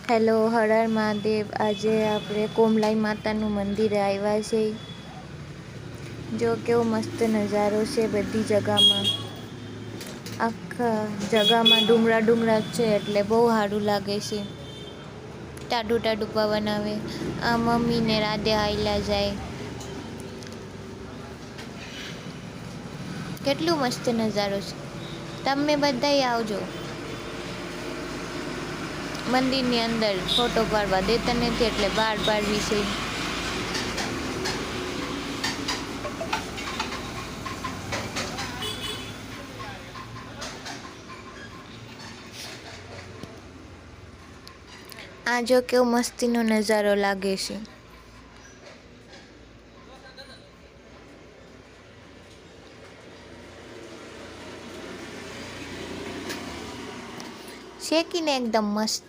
Hello, Har Har Mahadev. આજે આપણે કોમલાઈ માતાનું મંદિરે આવ્યા છે। જો કેવો મસ્ત નજારો છે। બધી જગામાં આખા જગામાં ડુંગરા ડુંગરા છે એટલે બહુ સારું લાગે છે। ટાડું ટાડું પવન આવે। આ મમ્મીને રાધે હાઈલા જાય। કેટલું મસ્ત નજારો છે। તમે બધાય આવજો। મંદિરની અંદર ફોટો પાડવા દેતા નથી એટલે બહાર પાડવી છે। આ જો કેવો મસ્તીનો નજારો લાગે છે। શેકીને એકદમ મસ્ત।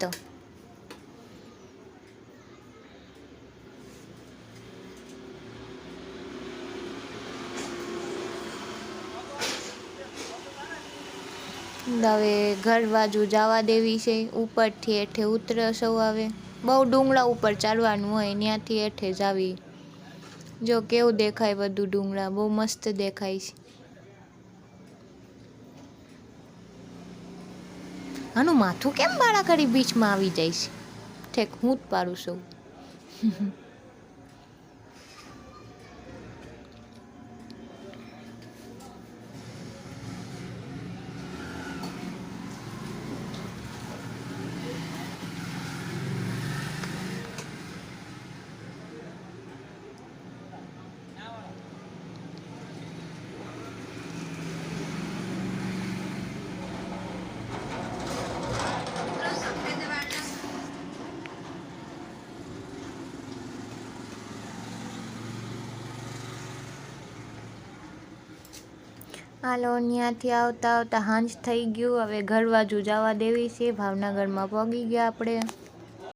હવે ઘર બાજુ જવા દેવી છે। ઉપરથી હેઠે ઉતરસો આવે। બહુ ડુંગળા ઉપર ચાલવાનું હોય ત્યાંથી હેઠે જ આવી। જો કેવું દેખાય બધું ડુંગળા બહુ મસ્ત દેખાય છે। આનું માથું કેમ બાળાકડી બીચમાં આવી જાય છે? ઠેક હું જ પાડું છું। હાલો, ત્યાંથી આવતા આવતા હાંજ થઈ ગયું। હવે ઘર બાજુ જવા દેવી છે। ભાવનગરમાં પહોંચી ગયા આપણે।